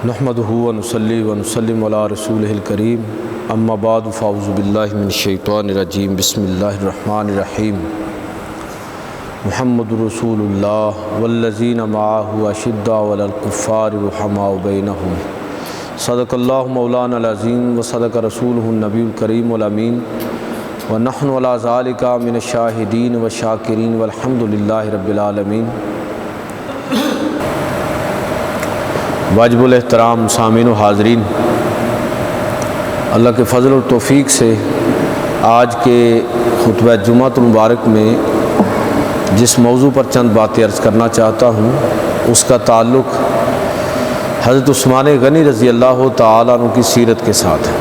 نحمدہ ونصلی ونسلم علی رسولہ الکریم اما بعد فاعوذ باللہ من الشیطان الرجیم بسم اللہ الرحمن الرحیم محمد رسول اللہ والذین معہ اشداء علی الکفار رحماء بینہم صدق اللہ مولانا العظیم وصدق رسولہ النبی الکریم والامین ونحن علی ذالک من الشاہدین والشاکرین والحمد للہ رب العالمین۔ واجب الاحترام سامعین و حاضرین، اللہ کے فضل و توفیق سے آج کے خطبہ جمعۃ المبارک میں جس موضوع پر چند باتیں عرض کرنا چاہتا ہوں اس کا تعلق حضرت عثمان غنی رضی اللہ تعالیٰ عنہ کی سیرت کے ساتھ ہے۔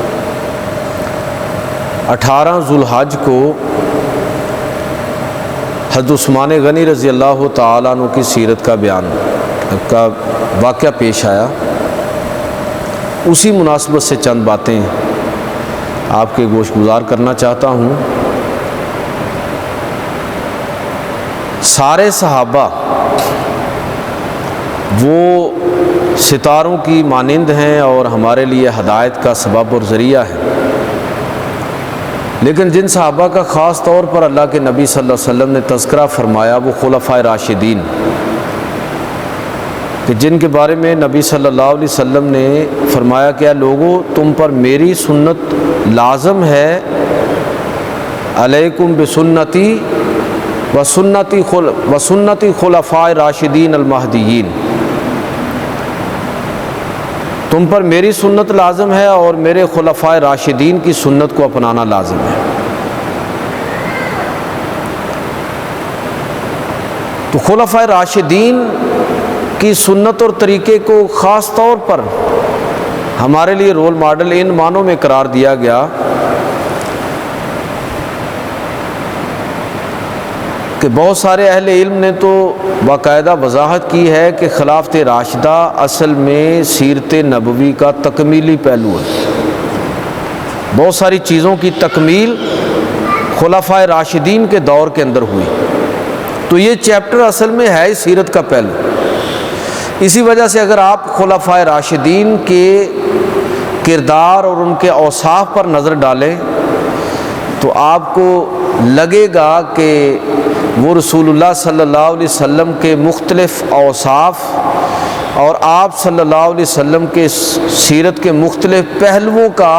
18 ذو الحج کو حضرت عثمان غنی رضی اللہ تعالیٰ عنہ کی سیرت کا بیان کا واقعہ پیش آیا، اسی مناسبت سے چند باتیں آپ کے گوش گزار کرنا چاہتا ہوں۔ سارے صحابہ وہ ستاروں کی مانند ہیں اور ہمارے لیے ہدایت کا سبب اور ذریعہ ہے، لیکن جن صحابہ کا خاص طور پر اللہ کے نبی صلی اللہ علیہ وسلم نے تذکرہ فرمایا وہ خلفائے راشدین، کہ جن کے بارے میں نبی صلی اللہ علیہ وسلم نے فرمایا کہ اے لوگو تم پر میری سنت لازم ہے، علیکم بسنتی وسنتی خلفائے راشدین المہدیین، تم پر میری سنت لازم ہے اور میرے خلفائے راشدین کی سنت کو اپنانا لازم ہے۔ تو خلفائے راشدین کی سنت اور طریقے کو خاص طور پر ہمارے لیے رول ماڈل ان معنوں میں قرار دیا گیا کہ بہت سارے اہل علم نے تو باقاعدہ وضاحت کی ہے کہ خلافت راشدہ اصل میں سیرت نبوی کا تکمیلی پہلو ہے۔ بہت ساری چیزوں کی تکمیل خلفائے راشدین کے دور کے اندر ہوئی، تو یہ چیپٹر اصل میں ہے ہی سیرت کا پہلو۔ اسی وجہ سے اگر آپ خلفائے راشدین کے کردار اور ان کے اوصاف پر نظر ڈالیں تو آپ کو لگے گا کہ وہ رسول اللہ صلی اللہ علیہ وسلم کے مختلف اوصاف اور آپ صلی اللہ علیہ وسلم کے سیرت کے مختلف پہلوؤں کا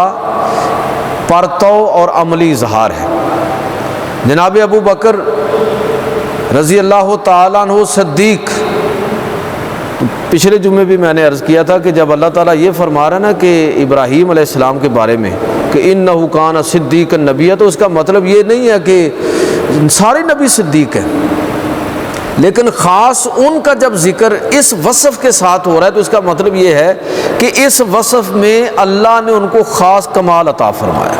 پرتو اور عملی اظہار ہے۔ جناب ابو بکر رضی اللہ تعالیٰ عنہ صدیق، پچھلے جمعے بھی میں نے عرض کیا تھا کہ جب اللہ تعالیٰ یہ فرما رہا ہے نا کہ ابراہیم علیہ السلام کے بارے میں کہ انہ کان صدیقا نبیّا، تو اس کا مطلب یہ نہیں ہے کہ سارے نبی صدیق ہیں، لیکن خاص ان کا جب ذکر اس وصف کے ساتھ ہو رہا ہے تو اس کا مطلب یہ ہے کہ اس وصف میں اللہ نے ان کو خاص کمال عطا فرمایا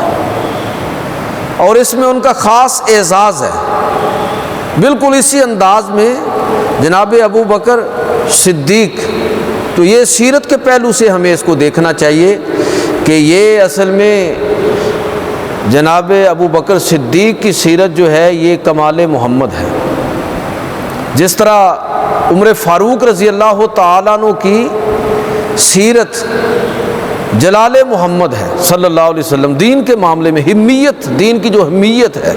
اور اس میں ان کا خاص اعزاز ہے۔ بالکل اسی انداز میں جناب ابو بکر صدیق، تو یہ سیرت کے پہلو سے ہمیں اس کو دیکھنا چاہیے کہ یہ اصل میں جناب ابو بکر صدیق کی سیرت جو ہے یہ کمال محمد ہے۔ جس طرح عمر فاروق رضی اللہ تعالیٰ عنہ کی سیرت جلال محمد ہے صلی اللہ علیہ وسلم، دین کے معاملے میں ہمیت، دین کی جو ہمیت ہے،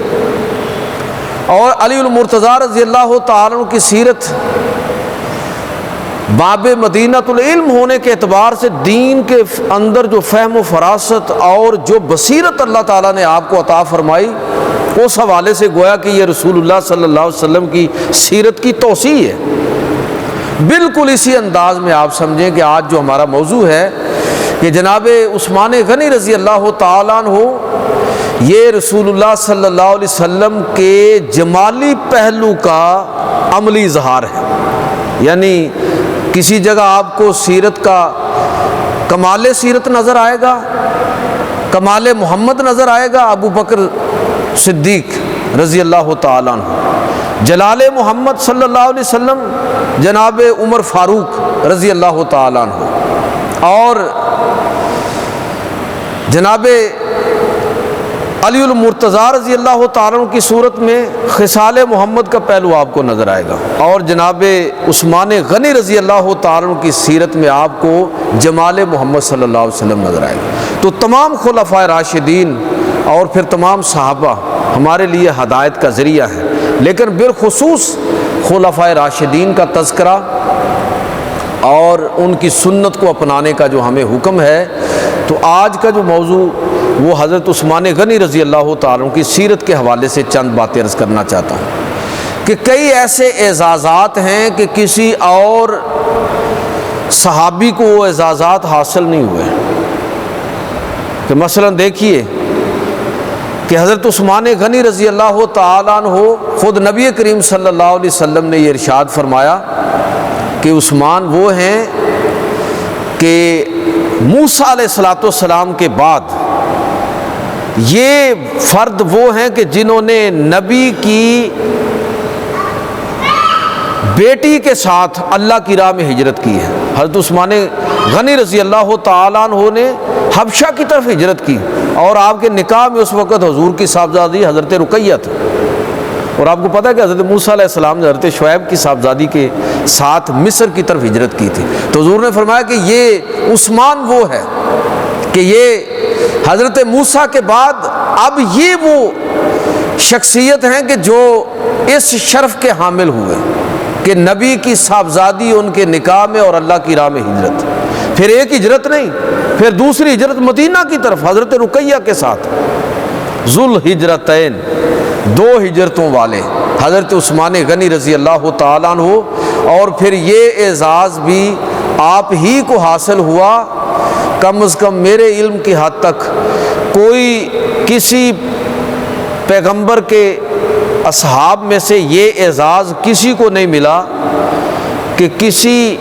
اور علی المرتضیٰ رضی اللہ تعالیٰ عنہ کی سیرت باب مدینۃ العلم ہونے کے اعتبار سے دین کے اندر جو فہم و فراست اور جو بصیرت اللہ تعالیٰ نے آپ کو عطا فرمائی، اس حوالے سے گویا کہ یہ رسول اللہ صلی اللہ علیہ وسلم کی سیرت کی توسیع ہے۔ بالکل اسی انداز میں آپ سمجھیں کہ آج جو ہمارا موضوع ہے کہ جناب عثمان غنی رضی اللہ تعالیٰ عنہ یہ رسول اللہ صلی اللہ علیہ وسلم کے جمالی پہلو کا عملی اظہار ہے، یعنی کسی جگہ آپ کو سیرت کا کمال سیرت نظر آئے گا، کمال محمد نظر آئے گا ابو بکر صدیق رضی اللہ تعالیٰ عنہ، جلال محمد صلی اللہ علیہ وسلم جناب عمر فاروق رضی اللہ تعالیٰ عنہ، اور جناب علی المرتضیٰ رضی اللہ تعالیٰ عنہ کی صورت میں خصال محمد کا پہلو آپ کو نظر آئے گا، اور جناب عثمان غنی رضی اللہ تعالیٰ عنہ کی سیرت میں آپ کو جمال محمد صلی اللہ علیہ وسلم نظر آئے گا۔ تو تمام خلفائے راشدین اور پھر تمام صحابہ ہمارے لیے ہدایت کا ذریعہ ہے، لیکن بالخصوص خلفائے راشدین کا تذکرہ اور ان کی سنت کو اپنانے کا جو ہمیں حکم ہے، تو آج کا جو موضوع وہ حضرت عثمان غنی رضی اللہ تعالیٰ عنہ کی سیرت کے حوالے سے چند باتیں عرض کرنا چاہتا ہوں کہ کئی ایسے اعزازات ہیں کہ کسی اور صحابی کو وہ اعزازات حاصل نہیں ہوئے، کہ مثلا دیکھیے کہ حضرت عثمان غنی رضی اللہ تعالیٰ عنہ خود نبی کریم صلی اللہ علیہ وسلم نے یہ ارشاد فرمایا کہ عثمان وہ ہیں کہ موسیٰ علیہ السلام کے بعد یہ فرد وہ ہیں کہ جنہوں نے نبی کی بیٹی کے ساتھ اللہ کی راہ میں ہجرت کی ہے۔ حضرت عثمان غنی رضی اللہ تعالیٰ عنہ نے حبشہ کی طرف ہجرت کی، اور آپ کے نکاح میں اس وقت حضور کی صاحبزادی حضرت رقیہ تھی، اور آپ کو پتہ ہے کہ حضرت موسیٰ علیہ السلام نے حضرت شعیب کی صاحبزادی کے ساتھ مصر کی طرف ہجرت کی تھی۔ تو حضور نے فرمایا کہ یہ عثمان وہ ہے کہ یہ حضرت موسیٰ کے بعد اب یہ وہ شخصیت ہیں کہ جو اس شرف کے حامل ہوئے کہ نبی کی صاحبزادی ان کے نکاح میں اور اللہ کی راہ میں ہجرت۔ پھر ایک ہجرت نہیں، پھر دوسری ہجرت مدینہ کی طرف حضرت رقیہ کے ساتھ، ذل ہجرتین، دو ہجرتوں والے حضرت عثمان غنی رضی اللہ تعالیٰ عنہ۔ اور پھر یہ اعزاز بھی آپ ہی کو حاصل ہوا، کم از کم میرے علم کی حد تک کوئی کسی پیغمبر کے اصحاب میں سے یہ اعزاز کسی کو نہیں ملا کہ کسی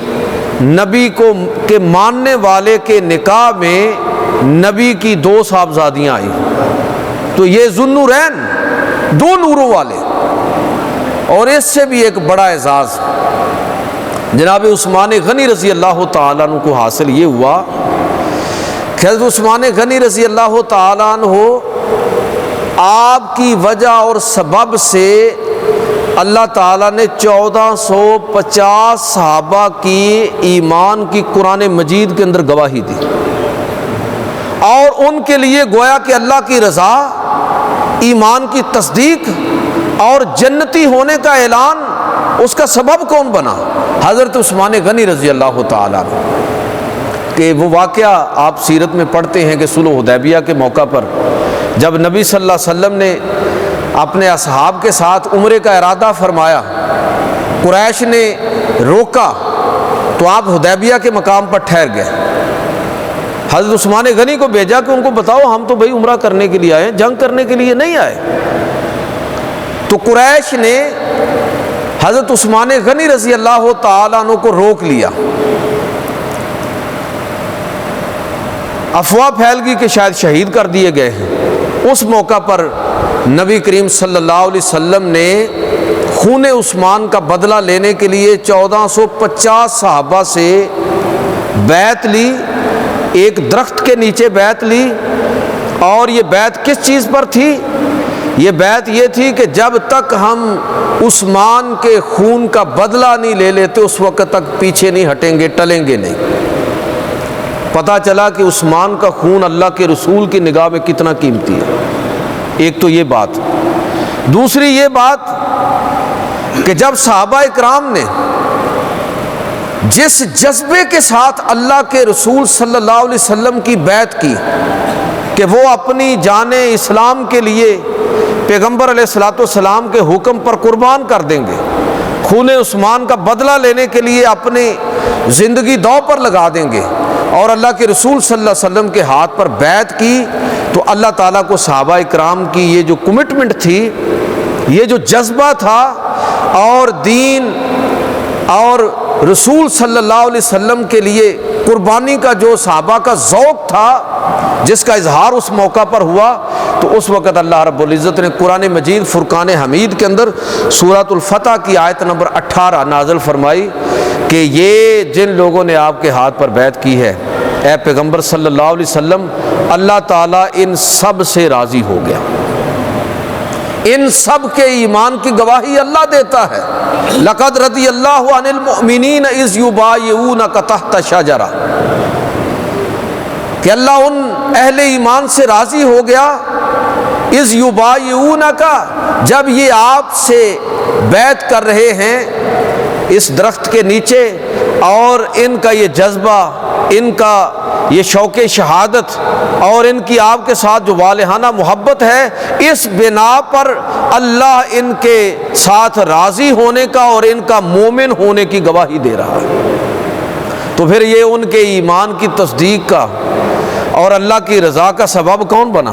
نبی کو کے ماننے والے کے نکاح میں نبی کی دو صاحبزادیاں آئیں۔ تو یہ ذوالنورین، دو نوروں والے، اور اس سے بھی ایک بڑا اعزاز جناب عثمان غنی رضی اللہ تعالیٰ عنہ کو حاصل یہ ہوا کہ حضرت عثمان غنی رضی اللہ تعالیٰ عنہ آپ کی وجہ اور سبب سے اللہ تعالیٰ نے 1450 صحابہ کی ایمان کی قرآن مجید کے اندر گواہی دی، اور ان کے لیے گویا کہ اللہ کی رضا، ایمان کی تصدیق اور جنتی ہونے کا اعلان، اس کا سبب کون بنا؟ حضرت عثمان غنی رضی اللہ تعالیٰ عنہ۔ کہ وہ واقعہ آپ سیرت میں پڑھتے ہیں کہ صلح حدیبیہ کے موقع پر جب نبی صلی اللہ علیہ وسلم نے اپنے اصحاب کے ساتھ عمرے کا ارادہ فرمایا، قریش نے روکا تو آپ حدیبیہ کے مقام پر ٹھہر گئے۔ حضرت عثمان غنی کو بھیجا کہ ان کو بتاؤ ہم تو بھائی عمرہ کرنے کے لیے آئے ہیں، جنگ کرنے کے لیے نہیں آئے۔ تو قریش نے حضرت عثمان غنی رضی اللہ تعالیٰ عنہ کو روک لیا، افواہ پھیل گئی کہ شاید شہید کر دیے گئے ہیں۔ اس موقع پر نبی کریم صلی اللہ علیہ وسلم نے خون عثمان کا بدلہ لینے کے لیے 1450 صحابہ سے بیعت لی، ایک درخت کے نیچے بیعت لی، اور یہ بیعت کس چیز پر تھی؟ یہ بیعت یہ تھی کہ جب تک ہم عثمان کے خون کا بدلہ نہیں لے لیتے اس وقت تک پیچھے نہیں ہٹیں گے، ٹلیں گے نہیں۔ پتہ چلا کہ عثمان کا خون اللہ کے رسول کی نگاہ میں کتنا قیمتی ہے۔ ایک تو یہ بات، دوسری یہ بات کہ جب صحابہ اکرام نے جس جذبے کے ساتھ اللہ کے رسول صلی اللہ علیہ وسلم کی بیعت کی کہ وہ اپنی جان اسلام کے لیے پیغمبر علیہ السلام کے حکم پر قربان کر دیں گے، خون عثمان کا بدلہ لینے کے لیے اپنی زندگی داؤ پر لگا دیں گے، اور اللہ کے رسول صلی اللہ علیہ وسلم کے ہاتھ پر بیعت کی، تو اللہ تعالیٰ کو صحابہ اکرام کی یہ جو کمٹمنٹ تھی، یہ جو جذبہ تھا، اور دین اور رسول صلی اللہ علیہ وسلم کے لیے قربانی کا جو صحابہ کا ذوق تھا، جس کا اظہار اس موقع پر ہوا، تو اس وقت اللہ رب العزت نے قرآن مجید فرقان حمید کے اندر سورۃ الفتح کی آیت نمبر 18 نازل فرمائی کہ یہ جن لوگوں نے آپ کے ہاتھ پر بیعت کی ہے، اے پیغمبر صلی اللہ علیہ وسلم اللہ تعالیٰ ان سب سے راضی ہو گیا، ان سب کے ایمان کی گواہی اللہ دیتا ہے۔ لقد رضی اللہ عن المؤمنین اذ یبایعونک تحت الشجرہ، کہ اللہ ان اہل ایمان سے راضی ہو گیا، اذ یبایعونک، جب یہ آپ سے بیعت کر رہے ہیں اس درخت کے نیچے، اور ان کا یہ جذبہ، ان کا یہ شوق شہادت اور ان کی آپ کے ساتھ جو والہانہ محبت ہے، اس بنا پر اللہ ان کے ساتھ راضی ہونے کا اور ان کا مومن ہونے کی گواہی دے رہا ہے۔ تو پھر یہ ان کے ایمان کی تصدیق کا اور اللہ کی رضا کا سبب کون بنا؟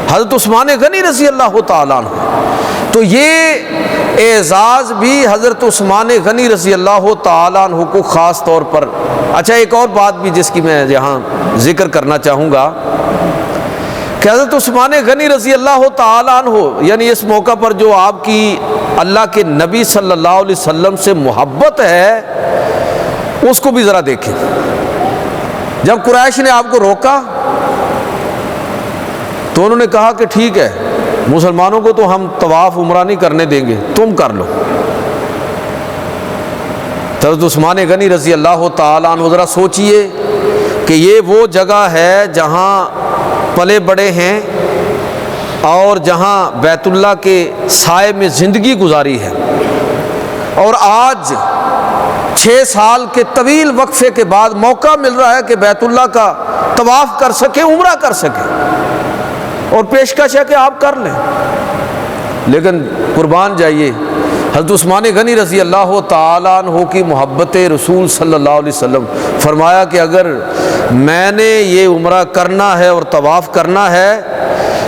حضرت عثمان غنی رضی اللہ تعالیٰ عنہ۔ تو یہ اعزاز بھی حضرت عثمان غنی رضی اللہ تعالیٰ عنہ کو خاص طور پر۔ اچھا، ایک اور بات بھی جس کی میں یہاں ذکر کرنا چاہوں گا کہ حضرت عثمان غنی رضی اللہ تعالیٰ عنہ، یعنی اس موقع پر جو آپ کی اللہ کے نبی صلی اللہ علیہ وسلم سے محبت ہے، اس کو بھی ذرا دیکھیں۔ جب قریش نے آپ کو روکا تو انہوں نے کہا کہ ٹھیک ہے، مسلمانوں کو تو ہم طواف عمرہ نہیں کرنے دیں گے، تم کر لو۔ حضرت عثمان غنی رضی اللہ تعالیٰ عنہ، ذرا سوچئے کہ یہ وہ جگہ ہے جہاں پلے بڑے ہیں اور جہاں بیت اللہ کے سائے میں زندگی گزاری ہے، اور آج 6 سال کے طویل وقفے کے بعد موقع مل رہا ہے کہ بیت اللہ کا طواف کر سکے، عمرہ کر سکے، اور پیشکش ہے کہ آپ کر لیں۔ لیکن قربان جائیے، حضرت عثمان غنی رضی اللہ تعالیٰ عنہ کی محبت رسول صلی اللہ علیہ وسلم، فرمایا کہ اگر میں نے یہ عمرہ کرنا ہے اور طواف کرنا ہے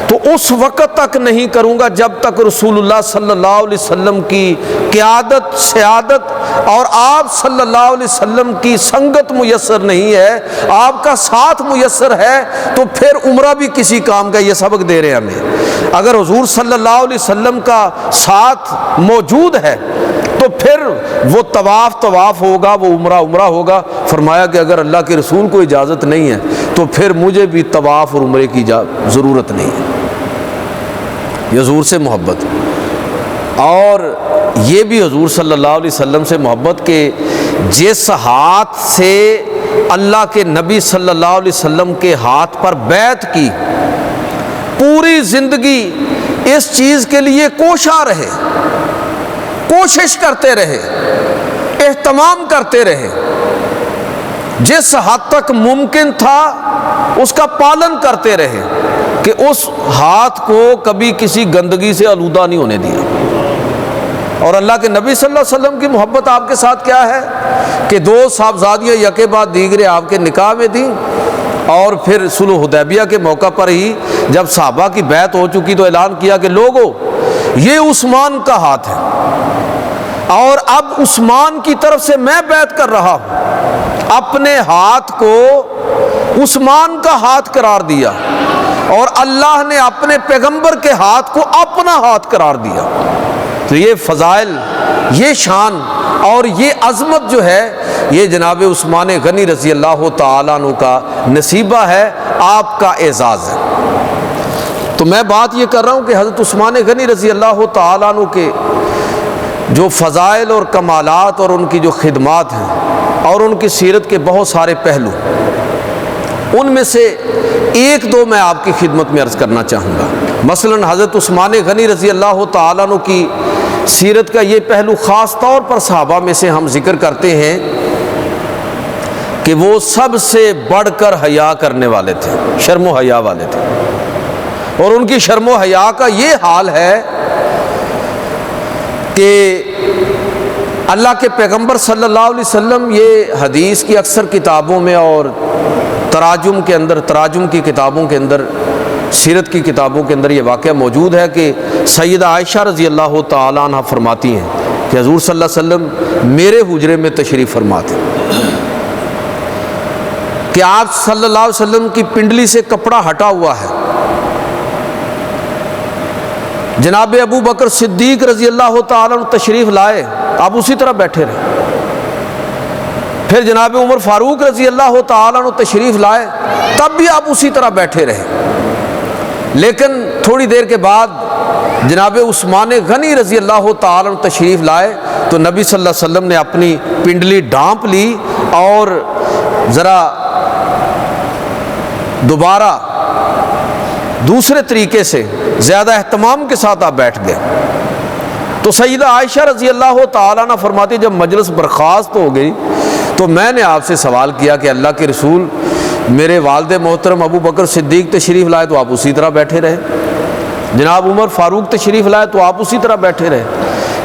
تو اس وقت تک نہیں کروں گا جب تک رسول اللہ صلی اللہ علیہ وسلم کی قیادت، سیادت اور آپ صلی اللہ علیہ وسلم کی سنگت میسر نہیں ہے، آپ کا ساتھ میسر ہے، تو پھر عمرہ بھی کسی کام کا۔ یہ سبق دے رہے ہیں ہمیں، اگر حضور صلی اللہ علیہ وسلم کا ساتھ موجود ہے تو پھر وہ طواف ہوگا، وہ عمرہ ہوگا۔ فرمایا کہ اگر اللہ کے رسول کو اجازت نہیں ہے تو پھر مجھے بھی طواف اور عمرے کی ضرورت نہیں ہے۔ یہ حضور سے محبت، اور یہ بھی حضور صلی اللہ علیہ وسلم سے محبت کہ جس ہاتھ سے اللہ کے نبی صلی اللہ علیہ وسلم کے ہاتھ پر بیعت کی، پوری زندگی اس چیز کے لیے کوشاں رہے، کوشش کرتے رہے، اہتمام کرتے رہے، جس حد تک ممکن تھا اس کا پالن کرتے رہے کہ اس ہاتھ کو کبھی کسی گندگی سے آلودہ نہیں ہونے دیا۔ اور اللہ کے نبی صلی اللہ علیہ وسلم کی محبت آپ کے ساتھ کیا ہے کہ 2 صاحبزادیاں یکے بعد دیگرے آپ کے نکاح میں تھیں، اور پھر صلح حدیبیہ کے موقع پر ہی جب صحابہ کی بیعت ہو چکی تو اعلان کیا کہ لوگو یہ عثمان کا ہاتھ ہے، اور اب عثمان کی طرف سے میں بیعت کر رہا ہوں۔ اپنے ہاتھ کو عثمان کا ہاتھ قرار دیا، اور اللہ نے اپنے پیغمبر کے ہاتھ کو اپنا ہاتھ قرار دیا۔ تو یہ فضائل، یہ شان اور یہ عظمت جو ہے، یہ جناب عثمان غنی رضی اللہ تعالیٰ عنہ کا نصیبہ ہے، آپ کا اعزاز ہے۔ تو میں بات یہ کر رہا ہوں کہ حضرت عثمان غنی رضی اللہ تعالیٰ عنہ کے جو فضائل اور کمالات اور ان کی جو خدمات ہیں اور ان کی سیرت کے بہت سارے پہلو، ان میں سے 1-2 میں آپ کی خدمت میں عرض کرنا چاہوں گا۔ مثلاً حضرت عثمان غنی رضی اللہ تعالیٰ عنہ کی سیرت کا یہ پہلو خاص طور پر صحابہ میں سے ہم ذکر کرتے ہیں کہ وہ سب سے بڑھ کر حیا کرنے والے تھے، شرم و حیا والے تھے، اور ان کی شرم و حیا کا یہ حال ہے کہ اللہ کے پیغمبر صلی اللہ علیہ وسلم، یہ حدیث کی اکثر کتابوں میں اور تراجم کی کتابوں کے اندر، سیرت کی کتابوں کے اندر یہ واقعہ موجود ہے کہ سیدہ عائشہ رضی اللہ تعالیٰ عنہ فرماتی ہیں کہ حضور صلی اللہ علیہ وسلم میرے حجرے میں تشریف فرماتے کہ آپ صلی اللہ علیہ وسلم کی پنڈلی سے کپڑا ہٹا ہوا ہے، جناب ابو بکر صدیق رضی اللہ تعالیٰ عنہ تشریف لائے، آپ اسی طرح بیٹھے رہے، پھر جناب عمر فاروق رضی اللہ تعالیٰ عنہ تشریف لائے، تب بھی آپ اسی طرح بیٹھے رہے۔ لیکن تھوڑی دیر کے بعد جناب عثمان غنی رضی اللہ تعالیٰ عنہ تشریف لائے تو نبی صلی اللہ علیہ وسلم نے اپنی پنڈلی ڈھانپ لی اور ذرا دوبارہ دوسرے طریقے سے زیادہ اہتمام کے ساتھ آپ بیٹھ گئے۔ تو سیدہ عائشہ رضی اللہ تعالیٰ عنہ فرماتی جب مجلس برخاست ہو گئی تو میں نے آپ سے سوال کیا کہ اللہ کے رسول، میرے والد محترم ابو بکر صدیق تشریف لائے تو آپ اسی طرح بیٹھے رہے، جناب عمر فاروق تشریف لائے تو آپ اسی طرح بیٹھے رہے،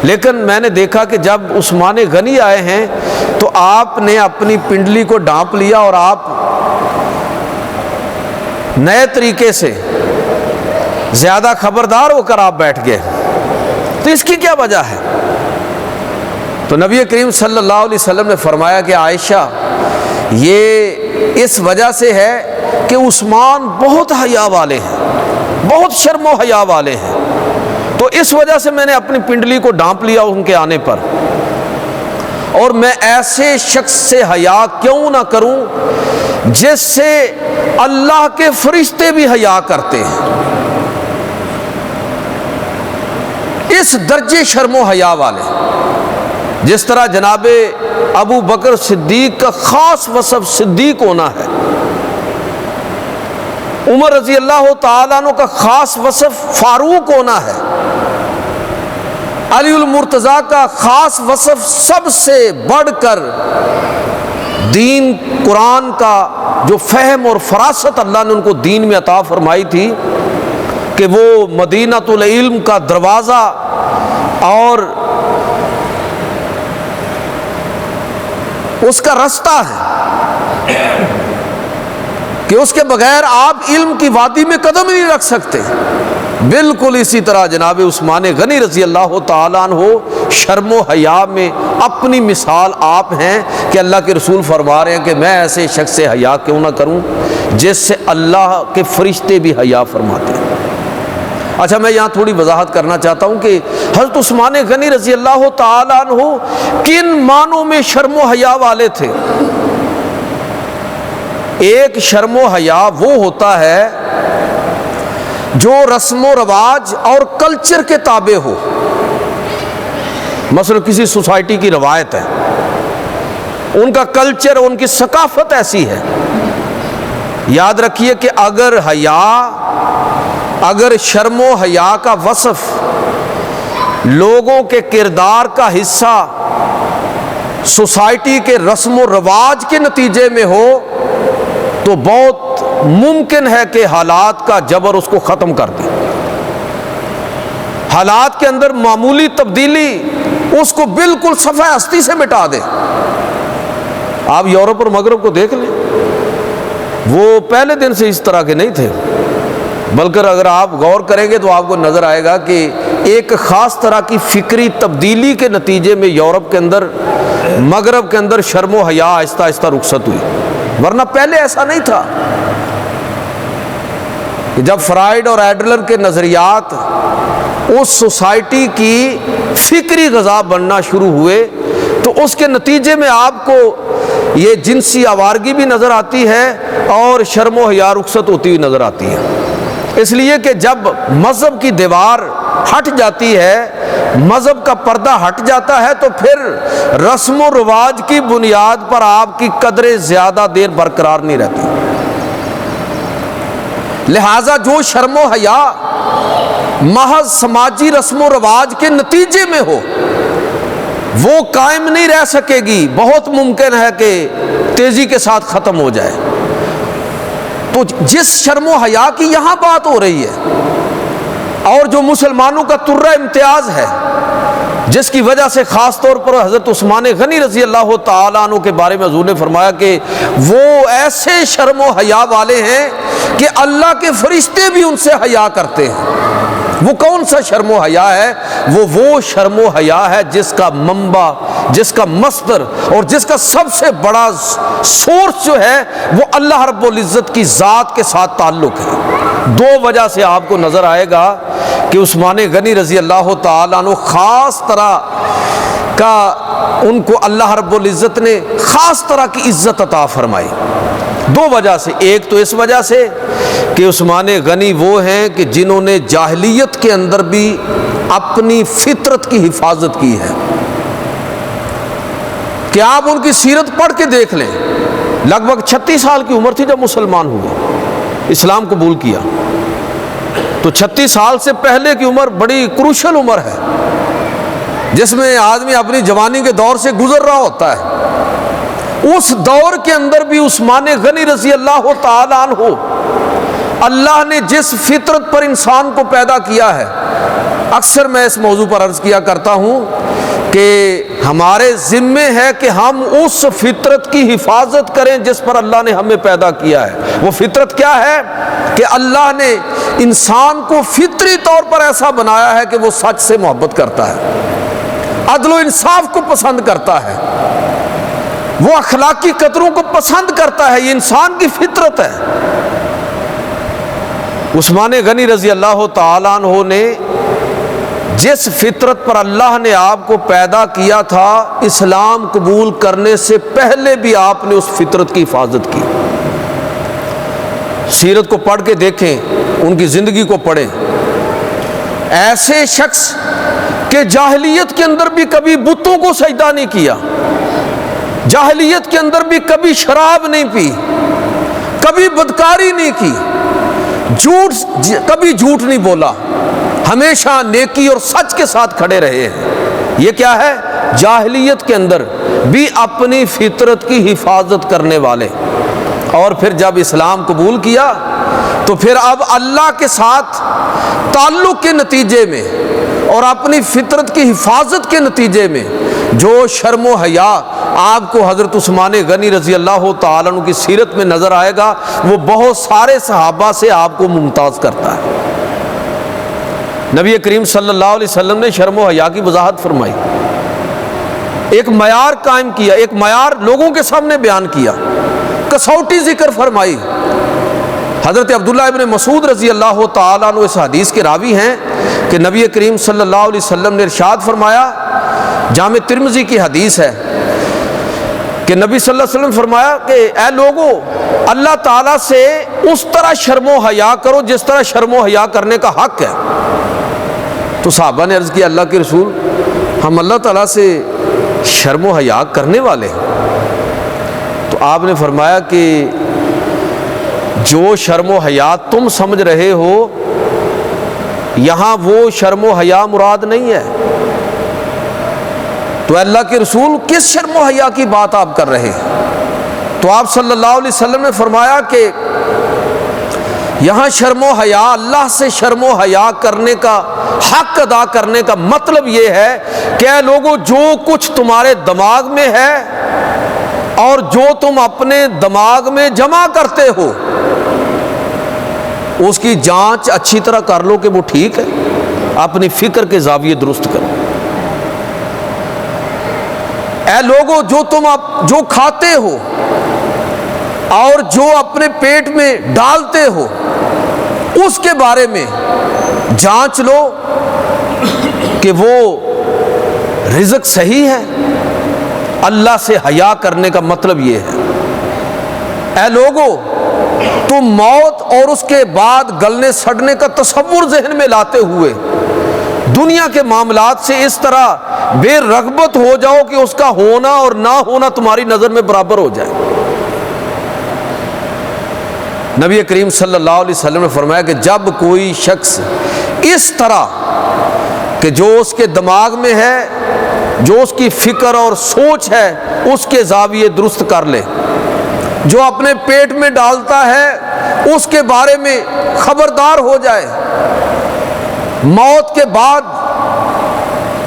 لیکن میں نے دیکھا کہ جب عثمان غنی آئے ہیں تو آپ نے اپنی پنڈلی کو ڈھانپ لیا اور آپ نئے طریقے سے زیادہ خبردار ہو کر آپ بیٹھ گئے، تو اس کی کیا وجہ ہے؟ تو نبی کریم صلی اللہ علیہ وسلم نے فرمایا کہ عائشہ، یہ اس وجہ سے ہے کہ عثمان بہت حیا والے ہیں، بہت شرم و حیا والے ہیں، تو اس وجہ سے میں نے اپنی پنڈلی کو ڈھانپ لیا ان کے آنے پر، اور میں ایسے شخص سے حیا کیوں نہ کروں جس سے اللہ کے فرشتے بھی حیا کرتے ہیں، اس درجے شرم و حیا والے۔ جس طرح جناب ابو بکر صدیق کا خاص وصف صدیق ہونا ہے، عمر رضی اللہ تعالیٰ عنہ کا خاص وصف فاروق ہونا ہے، علی المرتضیٰ کا خاص وصف سب سے بڑھ کر دین قرآن کا جو فہم اور فراست اللہ نے ان کو دین میں عطا فرمائی تھی کہ وہ مدینۃ العلم کا دروازہ اور اس کا رستہ ہے کہ اس کے بغیر آپ علم کی وادی میں قدم نہیں رکھ سکتے۔ بالکل اسی طرح جناب عثمان غنی رضی اللہ تعالیٰ عنہ شرم و حیا میں اپنی مثال آپ ہیں کہ اللہ کے رسول فرما رہے ہیں کہ میں ایسے شخص سے حیا کیوں نہ کروں جس سے اللہ کے فرشتے بھی حیا فرماتے ہیں۔ اچھا، میں یہاں تھوڑی وضاحت کرنا چاہتا ہوں کہ حضرت عثمان غنی رضی اللہ تعالیٰ عنہ کن معنوں میں شرم و حیا والے تھے۔ ایک شرم و حیا وہ ہوتا ہے جو رسم و رواج اور کلچر کے تابع ہو، مثلا کسی سوسائٹی کی روایت ہے، ان کا کلچر، ان کی ثقافت ایسی ہے۔ یاد رکھیے کہ اگر شرم و حیا کا وصف لوگوں کے کردار کا حصہ سوسائٹی کے رسم و رواج کے نتیجے میں ہو تو بہت ممکن ہے کہ حالات کا جبر اس کو ختم کر دے، حالات کے اندر معمولی تبدیلی اس کو بالکل صفحہ ہستی سے مٹا دے۔ آپ یورپ اور مغرب کو دیکھ لیں، وہ پہلے دن سے اس طرح کے نہیں تھے، بلکہ اگر آپ غور کریں گے تو آپ کو نظر آئے گا کہ ایک خاص طرح کی فکری تبدیلی کے نتیجے میں یورپ کے اندر، مغرب کے اندر شرم و حیا آہستہ آہستہ رخصت ہوئی، ورنہ پہلے ایسا نہیں تھا۔ جب فرائیڈ اور ایڈلر کے نظریات اس سوسائٹی کی فکری غذا بننا شروع ہوئے تو اس کے نتیجے میں آپ کو یہ جنسی آوارگی بھی نظر آتی ہے اور شرم و حیا رخصت ہوتی ہوئی نظر آتی ہے، اس لیے کہ جب مذہب کی دیوار ہٹ جاتی ہے، مذہب کا پردہ ہٹ جاتا ہے تو پھر رسم و رواج کی بنیاد پر آپ کی قدریں زیادہ دیر برقرار نہیں رہتی۔ لہذا جو شرم و حیا محض سماجی رسم و رواج کے نتیجے میں ہو وہ قائم نہیں رہ سکے گی، بہت ممکن ہے کہ تیزی کے ساتھ ختم ہو جائے۔ تو جس شرم و حیا کی یہاں بات ہو رہی ہے اور جو مسلمانوں کا ترہ امتیاز ہے، جس کی وجہ سے خاص طور پر حضرت عثمان غنی رضی اللہ تعالیٰ عنہ کے بارے میں حضور نے فرمایا کہ وہ ایسے شرم و حیا والے ہیں کہ اللہ کے فرشتے بھی ان سے حیا کرتے ہیں۔ وہ کون سا شرم و حیا ہے؟ وہ شرم و حیا ہے جس کا منبع، جس کا مصدر اور جس کا سب سے بڑا سورس جو ہے وہ اللہ رب العزت کی ذات کے ساتھ تعلق ہے۔ دو وجہ سے آپ کو نظر آئے گا کہ عثمان غنی رضی اللہ تعالیٰ عنہ خاص طرح کا ان کو اللہ رب العزت نے خاص طرح کی عزت عطا فرمائی، دو وجہ سے۔ ایک تو اس وجہ سے کہ عثمان غنی وہ ہیں کہ جنہوں نے جاہلیت کے اندر بھی اپنی فطرت کی حفاظت کی ہے، کہ آپ ان کی سیرت پڑھ کے دیکھ لیں۔ لگ بھگ 36 سال کی عمر تھی جب مسلمان ہوئے، اسلام قبول کیا، تو 36 سال سے پہلے کی عمر بڑی کروشل عمر ہے، جس میں آدمی اپنی جوانی کے دور سے گزر رہا ہوتا ہے۔ اس دور کے اندر بھی عثمان غنی رضی اللہ تعالیٰ عنہ، اللہ نے جس فطرت پر انسان کو پیدا کیا ہے، اکثر میں اس موضوع پر عرض کیا کرتا ہوں کہ ہمارے ذمے ہے کہ ہم اس فطرت کی حفاظت کریں جس پر اللہ نے ہمیں پیدا کیا ہے۔ وہ فطرت کیا ہے کہ اللہ نے انسان کو فطری طور پر ایسا بنایا ہے کہ وہ سچ سے محبت کرتا ہے، عدل و انصاف کو پسند کرتا ہے، وہ اخلاقی قدروں کو پسند کرتا ہے، یہ انسان کی فطرت ہے۔ عثمان غنی رضی اللہ تعالیٰ عنہ نے جس فطرت پر اللہ نے آپ کو پیدا کیا تھا، اسلام قبول کرنے سے پہلے بھی آپ نے اس فطرت کی حفاظت کی۔ سیرت کو پڑھ کے دیکھیں، ان کی زندگی کو پڑھیں۔ ایسے شخص کہ جاہلیت کے اندر بھی کبھی بتوں کو سجدہ نہیں کیا، جاہلیت کے اندر بھی کبھی شراب نہیں پی، کبھی بدکاری نہیں کی، کبھی جھوٹ نہیں بولا، ہمیشہ نیکی اور سچ کے ساتھ کھڑے رہے ہیں۔ یہ کیا ہے؟ جاہلیت کے اندر بھی اپنی فطرت کی حفاظت کرنے والے۔ اور پھر جب اسلام قبول کیا تو پھر اب اللہ کے ساتھ تعلق کے نتیجے میں اور اپنی فطرت کی حفاظت کے نتیجے میں جو شرم و حیا آپ کو حضرت عثمان غنی رضی اللہ تعالیٰ عنہ کی سیرت میں نظر آئے گا، وہ بہت سارے صحابہ سے آپ کو ممتاز کرتا ہے۔ نبی کریم صلی اللہ علیہ وسلم نے شرم و حیا کی وضاحت فرمائی، ایک معیار قائم کیا، ایک معیار لوگوں کے سامنے بیان کیا، کسوٹی ذکر فرمائی۔ حضرت عبداللہ ابن مسعود رضی اللہ تعالیٰ عنہ اس حدیث کے راوی ہیں کہ نبی کریم صلی اللہ علیہ وسلم نے ارشاد فرمایا، جامع ترمذی کی حدیث ہے کہ نبی صلی اللہ علیہ وسلم فرمایا کہ اے لوگو، اللہ تعالیٰ سے اس طرح شرم و حیا کرو جس طرح شرم و حیا کرنے کا حق ہے۔ تو صحابہ نے عرض کیا، اللہ کے رسول، ہم اللہ تعالیٰ سے شرم و حیا کرنے والے ہیں؟ تو آپ نے فرمایا کہ جو شرم و حیا تم سمجھ رہے ہو، یہاں وہ شرم و حیا مراد نہیں ہے۔ تو اللہ کے رسول، کس شرم و حیا کی بات آپ کر رہے ہیں؟ تو آپ صلی اللہ علیہ وسلم نے فرمایا کہ یہاں شرم و حیا، اللہ سے شرم و حیا کرنے کا حق ادا کرنے کا مطلب یہ ہے کہ اے لوگوں، جو کچھ تمہارے دماغ میں ہے اور جو تم اپنے دماغ میں جمع کرتے ہو، اس کی جانچ اچھی طرح کر لو کہ وہ ٹھیک ہے، اپنی فکر کے زاویے درست کرو۔ اے لوگوں، جو تم جو کھاتے ہو اور جو اپنے پیٹ میں ڈالتے ہو، اس کے بارے میں جانچ لو کہ وہ رزق صحیح ہے۔ اللہ سے حیا کرنے کا مطلب یہ ہے۔ اے لوگو، تم موت اور اس کے بعد گلنے سڑنے کا تصور ذہن میں لاتے ہوئے دنیا کے معاملات سے اس طرح بے رغبت ہو جاؤ کہ اس کا ہونا اور نہ ہونا تمہاری نظر میں برابر ہو جائے۔ نبی کریم صلی اللہ علیہ وسلم نے فرمایا کہ جب کوئی شخص اس طرح کہ جو اس کے دماغ میں ہے، جو اس کی فکر اور سوچ ہے، اس کے زاویے درست کر لے، جو اپنے پیٹ میں ڈالتا ہے اس کے بارے میں خبردار ہو جائے، موت کے بعد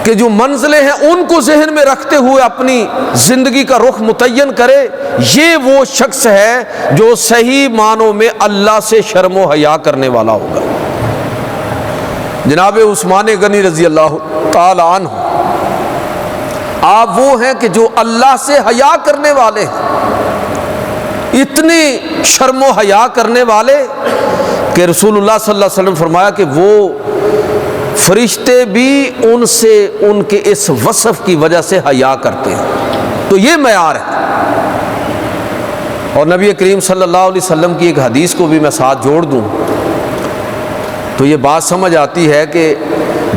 کہ جو منزلیں ہیں ان کو ذہن میں رکھتے ہوئے اپنی زندگی کا رخ متعین کرے، یہ وہ شخص ہے جو صحیح معنوں میں اللہ سے شرم و حیا کرنے والا ہوگا۔ جناب عثمان غنی رضی اللہ تعالی عنہ، آپ وہ ہیں کہ جو اللہ سے حیا کرنے والے ہیں، اتنی شرم و حیا کرنے والے کہ رسول اللہ صلی اللہ علیہ وسلم فرمایا کہ وہ فرشتے بھی ان سے ان کے اس وصف کی وجہ سے حیا کرتے ہیں۔ تو یہ معیار ہے۔ اور نبی کریم صلی اللہ علیہ وسلم کی ایک حدیث کو بھی میں ساتھ جوڑ دوں تو یہ بات سمجھ آتی ہے کہ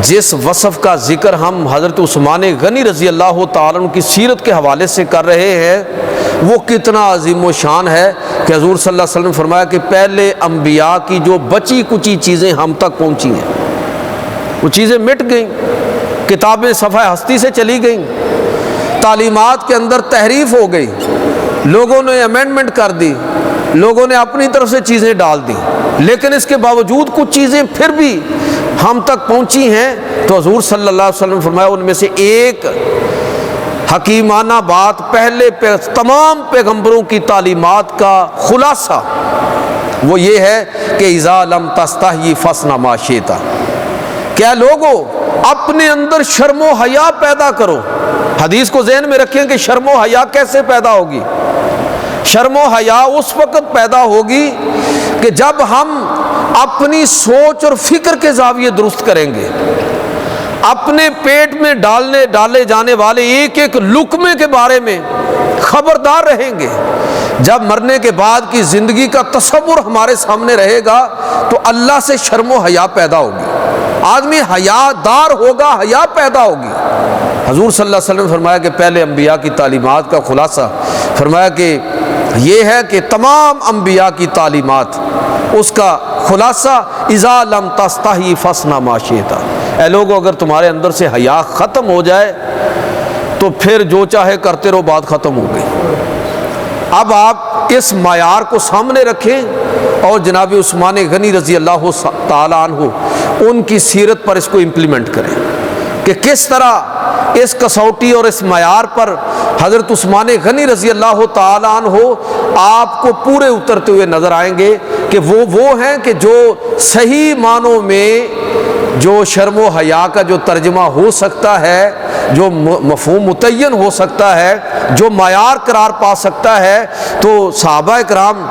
جس وصف کا ذکر ہم حضرت عثمان غنی رضی اللہ تعالیٰ عنہ کی سیرت کے حوالے سے کر رہے ہیں وہ کتنا عظیم و شان ہے کہ حضور صلی اللہ علیہ وسلم نے فرمایا کہ پہلے انبیاء کی جو بچی کچی چیزیں ہم تک پہنچی ہیں وہ چیزیں مٹ گئیں، کتابیں صفحہ ہستی سے چلی گئیں، تعلیمات کے اندر تحریف ہو گئی، لوگوں نے امینڈمنٹ کر دی، لوگوں نے اپنی طرف سے چیزیں ڈال دی، لیکن اس کے باوجود کچھ چیزیں پھر بھی ہم تک پہنچی ہیں۔ تو حضور صلی اللہ علیہ وسلم نے فرمایا ان میں سے ایک حکیمانہ بات پہلے تمام پیغمبروں کی تعلیمات کا خلاصہ وہ یہ ہے کہ اذا لم تستحی فاصنع ما شئت، کیا لوگوں اپنے اندر شرم و حیا پیدا کرو۔ حدیث کو ذہن میں رکھیں کہ شرم و حیا کیسے پیدا ہوگی؟ شرم و حیا اس وقت پیدا ہوگی کہ جب ہم اپنی سوچ اور فکر کے زاویے درست کریں گے، اپنے پیٹ میں ڈالے جانے والے ایک ایک لقمے کے بارے میں خبردار رہیں گے۔ جب مرنے کے بعد کی زندگی کا تصور ہمارے سامنے رہے گا تو اللہ سے شرم و حیا پیدا ہوگی، آدمی حیا دار ہوگا، حیا پیدا ہوگی۔ حضور صلی اللہ علیہ وسلم نے فرمایا کہ پہلے انبیاء کی تعلیمات کا خلاصہ فرمایا کہ یہ ہے کہ تمام انبیاء کی تعلیمات اس کا خلاصہ اذا لم تستحی فاصنع ما شئت، اے لوگو اگر تمہارے اندر سے حیا ختم ہو جائے تو پھر جو چاہے کرتے رہو، بات ختم ہو گئی۔ اب آپ اس معیار کو سامنے رکھیں اور جناب عثمان غنی رضی اللہ تعالیٰ عنہ ان کی سیرت پر اس کو امپلیمنٹ کریں کہ کس طرح اس کسوٹی اور اس معیار پر حضرت عثمان غنی رضی اللہ تعالیٰ عنہ آپ کو پورے اترتے ہوئے نظر آئیں گے کہ وہ ہیں کہ جو صحیح معنوں میں جو شرم و حیا کا جو ترجمہ ہو سکتا ہے، جو مفہوم متعین ہو سکتا ہے، جو معیار قرار پا سکتا ہے، تو صحابہ کرام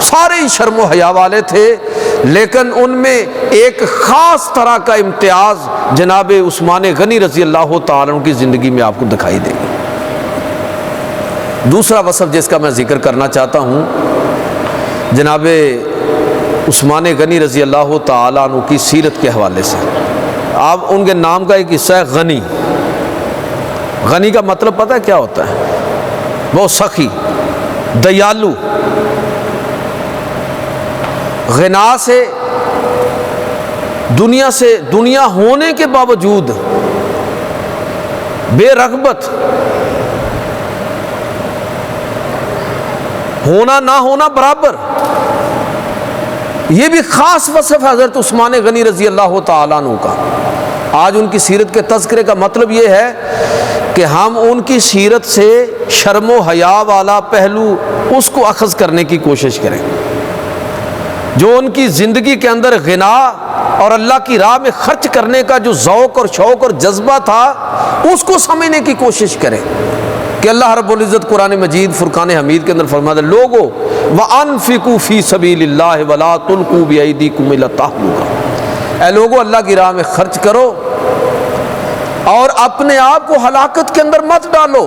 سارے ہی شرم و حیا والے تھے، لیکن ان میں ایک خاص طرح کا امتیاز جناب عثمان غنی رضی اللہ تعالیٰ عنہ کی زندگی میں آپ کو دکھائی دے گا۔ دوسرا وصف جس کا میں ذکر کرنا چاہتا ہوں جناب عثمان غنی رضی اللہ تعالیٰ عنہ کی سیرت کے حوالے سے، آپ ان کے نام کا ایک حصہ ہے غنی۔ غنی کا مطلب پتہ ہے کیا ہوتا ہے؟ وہ سخی، دیالو۔ غنا سے دنیا ہونے کے باوجود بے رغبت، ہونا نہ ہونا برابر، یہ بھی خاص وصف ہے حضرت عثمان غنی رضی اللہ تعالیٰ عنہ کا۔ آج ان کی سیرت کے تذکرے کا مطلب یہ ہے کہ ہم ان کی سیرت سے شرم و حیا والا پہلو اس کو اخذ کرنے کی کوشش کریں، جو ان کی زندگی کے اندر غنا اور اللہ کی راہ میں خرچ کرنے کا جو ذوق اور شوق اور جذبہ تھا اس کو سمجھنے کی کوشش کریں کہ اللہ رب العزت قرآن مجید فرقان حمید کے اندر فرماتا ہے لوگو وَأَنفِقُوا فِي سَبِيلِ اللَّهِ وَلَا تُلْقُوا بِأَيْدِيكُمْ إِلَى التَّهْلُكَةِ، اے لوگو اللہ کی راہ میں خرچ کرو اور اپنے آپ کو ہلاکت کے اندر مت ڈالو۔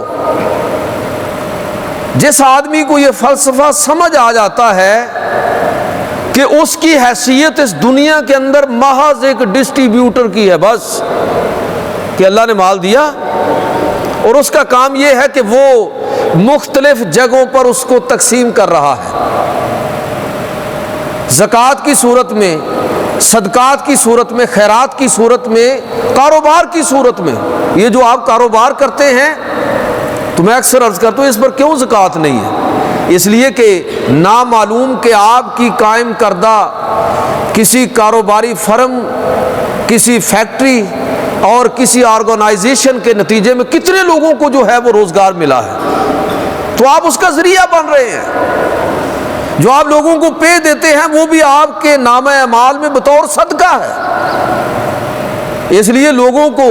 جس آدمی کو یہ فلسفہ سمجھ آ جاتا ہے کہ اس کی حیثیت اس دنیا کے اندر محض ایک ڈسٹریبیوٹر کی ہے، بس کہ اللہ نے مال دیا اور اس کا کام یہ ہے کہ وہ مختلف جگہوں پر اس کو تقسیم کر رہا ہے، زکوٰۃ کی صورت میں، صدقات کی صورت میں، خیرات کی صورت میں، کاروبار کی صورت میں۔ یہ جو آپ کاروبار کرتے ہیں تو میں اکثر عرض کرتا ہوں اس پر کیوں زکوٰۃ نہیں ہے؟ اس لیے کہ نامعلوم کہ آپ کی قائم کردہ کسی کاروباری فرم، کسی فیکٹری اور کسی آرگنائزیشن کے نتیجے میں کتنے لوگوں کو جو ہے وہ روزگار ملا ہے، تو آپ اس کا ذریعہ بن رہے ہیں۔ جو آپ لوگوں کو پے دیتے ہیں وہ بھی آپ کے نامہ اعمال میں بطور صدقہ ہے۔ اس لیے لوگوں کو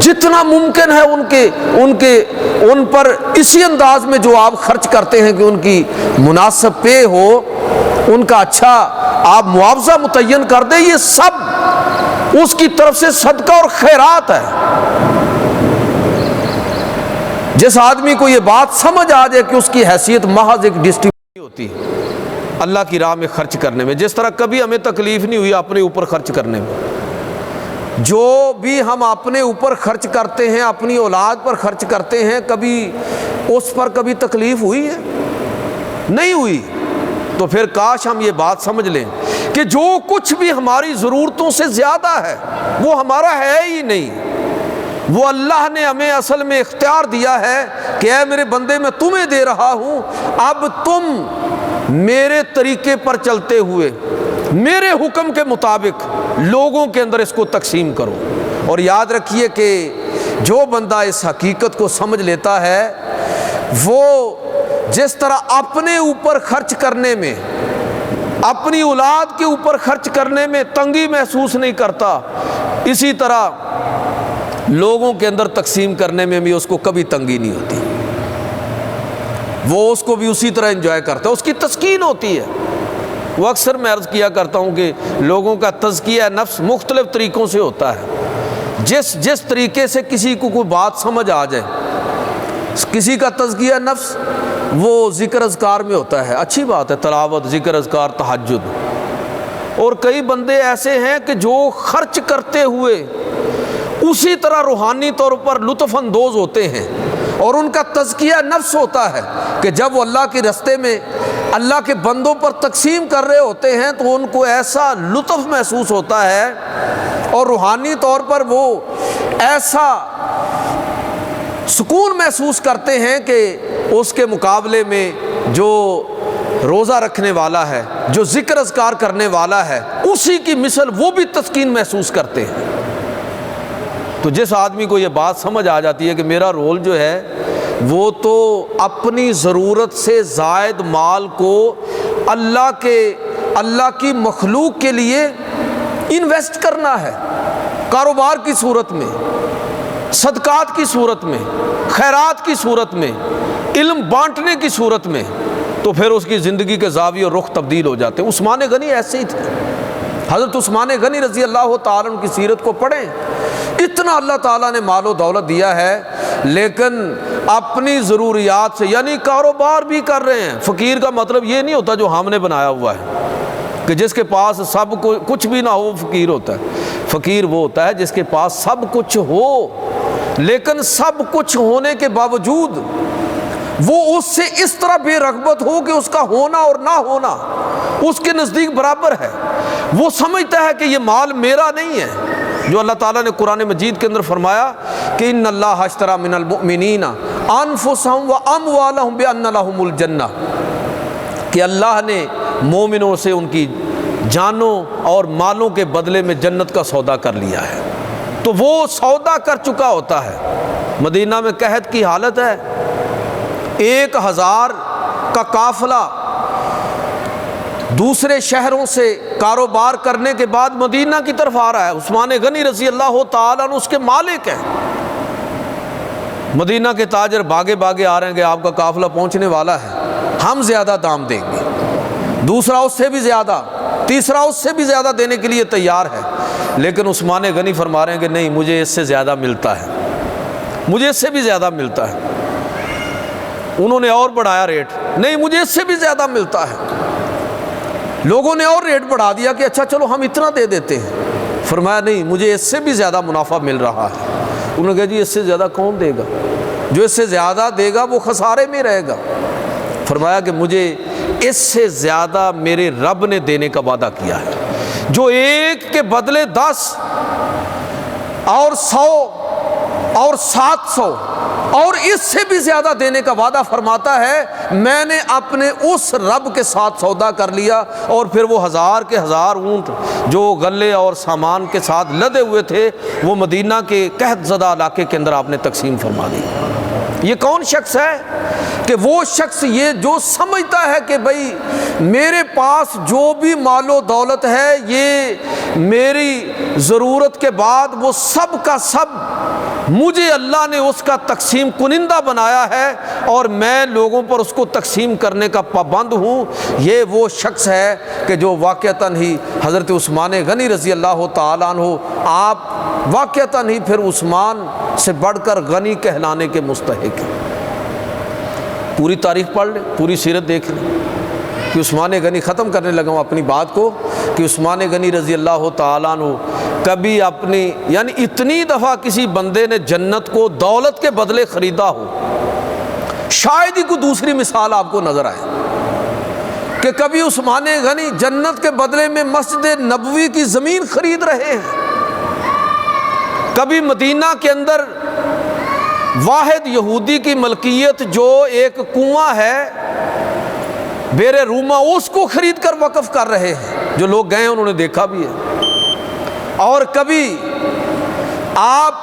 جتنا ممکن ہے ان پر اسی انداز میں جو آپ خرچ کرتے ہیں کہ ان کی مناسب پے ہو، ان کا اچھا آپ معاوضہ متعین کر دیں۔ یہ سب اس کی طرف سے صدقہ اور خیرات ہے۔ جس آدمی کو یہ بات سمجھ آ جائے کہ اس کی حیثیت محض ایک ڈسٹریبیوشن ہوتی ہے اللہ کی راہ میں خرچ کرنے میں، جس طرح کبھی ہمیں تکلیف نہیں ہوئی اپنے اوپر خرچ کرنے میں، جو بھی ہم اپنے اوپر خرچ کرتے ہیں، اپنی اولاد پر خرچ کرتے ہیں، کبھی اس پر کبھی تکلیف ہوئی ہے؟ نہیں ہوئی۔ تو پھر کاش ہم یہ بات سمجھ لیں کہ جو کچھ بھی ہماری ضرورتوں سے زیادہ ہے وہ ہمارا ہے ہی نہیں، وہ اللہ نے ہمیں اصل میں اختیار دیا ہے کہ اے میرے بندے میں تمہیں دے رہا ہوں، اب تم میرے طریقے پر چلتے ہوئے میرے حکم کے مطابق لوگوں کے اندر اس کو تقسیم کرو۔ اور یاد رکھیے کہ جو بندہ اس حقیقت کو سمجھ لیتا ہے وہ جس طرح اپنے اوپر خرچ کرنے میں، اپنی اولاد کے اوپر خرچ کرنے میں تنگی محسوس نہیں کرتا، اسی طرح لوگوں کے اندر تقسیم کرنے میں بھی اس کو کبھی تنگی نہیں ہوتی، وہ اس کو بھی اسی طرح انجوائے کرتا ہے، اس کی تسکین ہوتی ہے۔ وہ اکثر میں عرض کیا کرتا ہوں کہ لوگوں کا تزکیہ نفس مختلف طریقوں سے ہوتا ہے، جس طریقے سے کسی کو کوئی بات سمجھ آ جائے۔ کسی کا تزکیہ نفس وہ ذکر اذکار میں ہوتا ہے، اچھی بات ہے، تلاوت، ذکر اذکار، تہجد، اور کئی بندے ایسے ہیں کہ جو خرچ کرتے ہوئے اسی طرح روحانی طور پر لطف اندوز ہوتے ہیں، اور ان کا تزکیہ نفس ہوتا ہے کہ جب وہ اللہ کے راستے میں اللہ کے بندوں پر تقسیم کر رہے ہوتے ہیں تو ان کو ایسا لطف محسوس ہوتا ہے اور روحانی طور پر وہ ایسا سکون محسوس کرتے ہیں کہ اس کے مقابلے میں جو روزہ رکھنے والا ہے، جو ذکر اذکار کرنے والا ہے، اسی کی مثل وہ بھی تسکین محسوس کرتے ہیں۔ تو جس آدمی کو یہ بات سمجھ آ جاتی ہے کہ میرا رول جو ہے وہ تو اپنی ضرورت سے زائد مال کو اللہ کی مخلوق کے لیے انویسٹ کرنا ہے، کاروبار کی صورت میں، صدقات کی صورت میں، خیرات کی صورت میں، علم بانٹنے کی صورت میں، تو پھر اس کی زندگی کے زاویے اور رخ تبدیل ہو جاتے ہیں۔ عثمان غنی ایسے ہی تھے۔ حضرت عثمان غنی رضی اللہ تعالیٰ عنہ کی سیرت کو پڑھیں، اتنا اللہ تعالیٰ نے مال و دولت دیا ہے، لیکن اپنی ضروریات سے، یعنی کاروبار بھی کر رہے ہیں۔ فقیر کا مطلب یہ نہیں ہوتا جو ہم نے بنایا ہوا ہے کہ جس کے پاس سب کچھ بھی نہ ہو فقیر ہوتا ہے۔ فقیر وہ ہوتا ہے جس کے پاس سب کچھ ہو، لیکن سب کچھ ہونے کے باوجود وہ اس سے اس طرح بے رغبت ہو کہ اس کا ہونا اور نہ ہونا اس کے نزدیک برابر ہے۔ وہ سمجھتا ہے کہ یہ مال میرا نہیں ہے، جو اللہ تعالیٰ نے قرآن مجید کے اندر فرمایا کہ ان اللہ اشتری من المؤمنین انفسهم واموالهم بان لهم الجنہ، کہ اللہ نے مومنوں سے ان کی جانوں اور مالوں کے بدلے میں جنت کا سودا کر لیا ہے۔ تو وہ سودا کر چکا ہوتا ہے۔ مدینہ میں قحط کی حالت ہے، 1000 کا قافلہ دوسرے شہروں سے کاروبار کرنے کے بعد مدینہ کی طرف آ رہا ہے۔ عثمان غنی رضی اللہ تعالیٰ عنہ اس کے مالک ہیں۔ مدینہ کے تاجر بھاگے بھاگے آ رہے ہیں کہ آپ کا قافلہ پہنچنے والا ہے، ہم زیادہ دام دیں گے، دوسرا اس سے بھی زیادہ، تیسرا اس سے بھی زیادہ دینے کے لیے تیار ہے، لیکن عثمان غنی فرما رہے ہیں کہ نہیں، مجھے اس سے زیادہ ملتا ہے، مجھے اس سے بھی زیادہ ملتا ہے۔ انہوں نے اور بڑھایا ریٹ، نہیں مجھے اس سے بھی زیادہ ملتا ہے۔ لوگوں نے اور ریٹ بڑھا دیا کہ اچھا چلو ہم اتنا دے دیتے ہیں، فرمایا نہیں مجھے اس سے بھی زیادہ منافع مل رہا ہے۔ انہوں نے کہا جی اس سے زیادہ کون دے گا؟ جو اس سے زیادہ دے گا وہ خسارے میں رہے گا۔ فرمایا کہ مجھے اس سے زیادہ میرے رب نے دینے کا وعدہ کیا ہے، جو 1 کے بدلے 10 اور 100 اور 700 اور اس سے بھی زیادہ دینے کا وعدہ فرماتا ہے۔ میں نے اپنے اس رب کے ساتھ سودا کر لیا، اور پھر وہ 1000 کے 1000 اونٹ جو غلے اور سامان کے ساتھ لدے ہوئے تھے وہ مدینہ کے قحط زدہ علاقے کے اندر آپ نے تقسیم فرما دی۔ یہ کون شخص ہے؟ کہ وہ شخص یہ جو سمجھتا ہے کہ بھائی میرے پاس جو بھی مال و دولت ہے یہ میری ضرورت کے بعد وہ سب کا سب مجھے اللہ نے اس کا تقسیم کنندہ بنایا ہے اور میں لوگوں پر اس کو تقسیم کرنے کا پابند ہوں۔ یہ وہ شخص ہے کہ جو واقعتاً ہی حضرت عثمان غنی رضی اللہ تعالیٰ عنہ، آپ واقعتاً ہی پھر عثمان سے بڑھ کر غنی کہلانے کے مستحق ہیں۔ پوری تاریخ پڑھ لیں، پوری سیرت دیکھ لیں کہ عثمان غنی، ختم کرنے لگا ہوں اپنی بات کو، کہ عثمان غنی رضی اللہ تعالیٰ عنہ کبھی اپنی، یعنی اتنی دفعہ کسی بندے نے جنت کو دولت کے بدلے خریدا ہو، شاید ہی کوئی دوسری مثال آپ کو نظر آئے کہ کبھی عثمان غنی جنت کے بدلے میں مسجد نبوی کی زمین خرید رہے ہیں، کبھی مدینہ کے اندر واحد یہودی کی ملکیت جو ایک کنواں ہے بیر روما، اس کو خرید کر وقف کر رہے ہیں، جو لوگ گئے ہیں انہوں نے دیکھا بھی ہے۔ اور کبھی آپ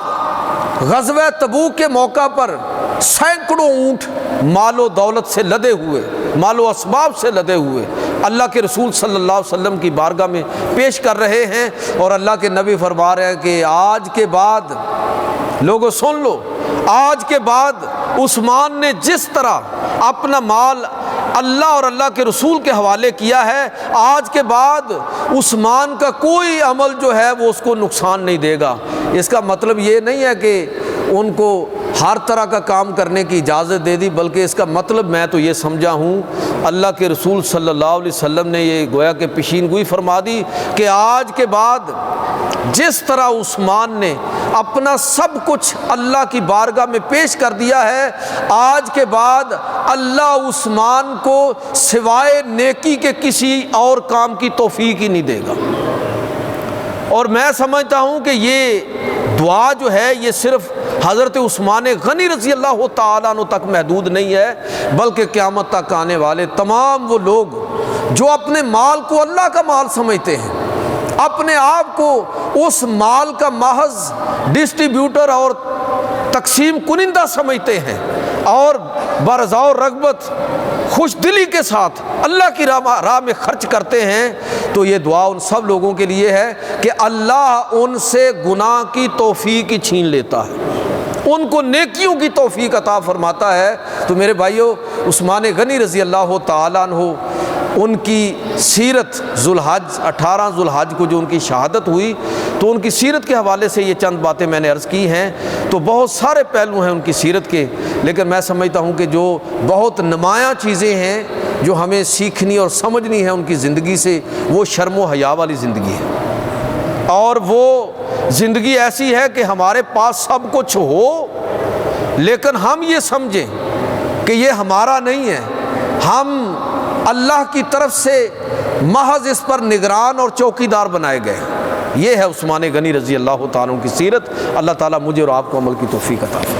غزوہ تبوک کے موقع پر سینکڑوں اونٹ مال و دولت سے لدے ہوئے، مال و اسباب سے لدے ہوئے اللہ کے رسول صلی اللہ علیہ وسلم کی بارگاہ میں پیش کر رہے ہیں، اور اللہ کے نبی فرما رہے ہیں کہ آج کے بعد، لوگوں سن لو، آج کے بعد عثمان نے جس طرح اپنا مال اللہ اور اللہ کے رسول کے حوالے کیا ہے، آج کے بعد عثمان کا کوئی عمل جو ہے وہ اس کو نقصان نہیں دے گا۔ اس کا مطلب یہ نہیں ہے کہ ان کو ہر طرح کا کام کرنے کی اجازت دے دی، بلکہ اس کا مطلب میں تو یہ سمجھا ہوں، اللہ کے رسول صلی اللہ علیہ وسلم نے یہ گویا کہ پیشین گوئی فرما دی کہ آج کے بعد جس طرح عثمان نے اپنا سب کچھ اللہ کی بارگاہ میں پیش کر دیا ہے، آج کے بعد اللہ عثمان کو سوائے نیکی کے کسی اور کام کی توفیق ہی نہیں دے گا۔ اور میں سمجھتا ہوں کہ یہ دعا جو ہے یہ صرف حضرت عثمان غنی رضی اللہ تعالیٰ عنہ تک محدود نہیں ہے، بلکہ قیامت تک آنے والے تمام وہ لوگ جو اپنے مال کو اللہ کا مال سمجھتے ہیں، اپنے آپ کو اس مال کا محض ڈسٹریبیوٹر اور تقسیم کنندہ سمجھتے ہیں، اور برضا و رغبت خوش دلی کے ساتھ اللہ کی راہ میں خرچ کرتے ہیں، تو یہ دعا ان سب لوگوں کے لیے ہے کہ اللہ ان سے گناہ کی توفیق ہی چھین لیتا ہے، ان کو نیکیوں کی توفیق عطا فرماتا ہے۔ تو میرے بھائیو، عثمان غنی رضی اللہ تعالیٰ عنہ، ان کی سیرت ذوالحج 18 ذوالحج کو جو ان کی شہادت ہوئی، تو ان کی سیرت کے حوالے سے یہ چند باتیں میں نے عرض کی ہیں، تو بہت سارے پہلو ہیں ان کی سیرت کے، لیکن میں سمجھتا ہوں کہ جو بہت نمایاں چیزیں ہیں جو ہمیں سیکھنی اور سمجھنی ہے ان کی زندگی سے، وہ شرم و حیا والی زندگی ہے، اور وہ زندگی ایسی ہے کہ ہمارے پاس سب کچھ ہو لیکن ہم یہ سمجھیں کہ یہ ہمارا نہیں ہے، ہم اللہ کی طرف سے محض اس پر نگران اور چوکیدار بنائے گئے۔ یہ ہے عثمان غنی رضی اللہ تعالیٰ عنہ کی سیرت۔ اللہ تعالیٰ مجھے اور آپ کو عمل کی توفیق عطا فرمائے۔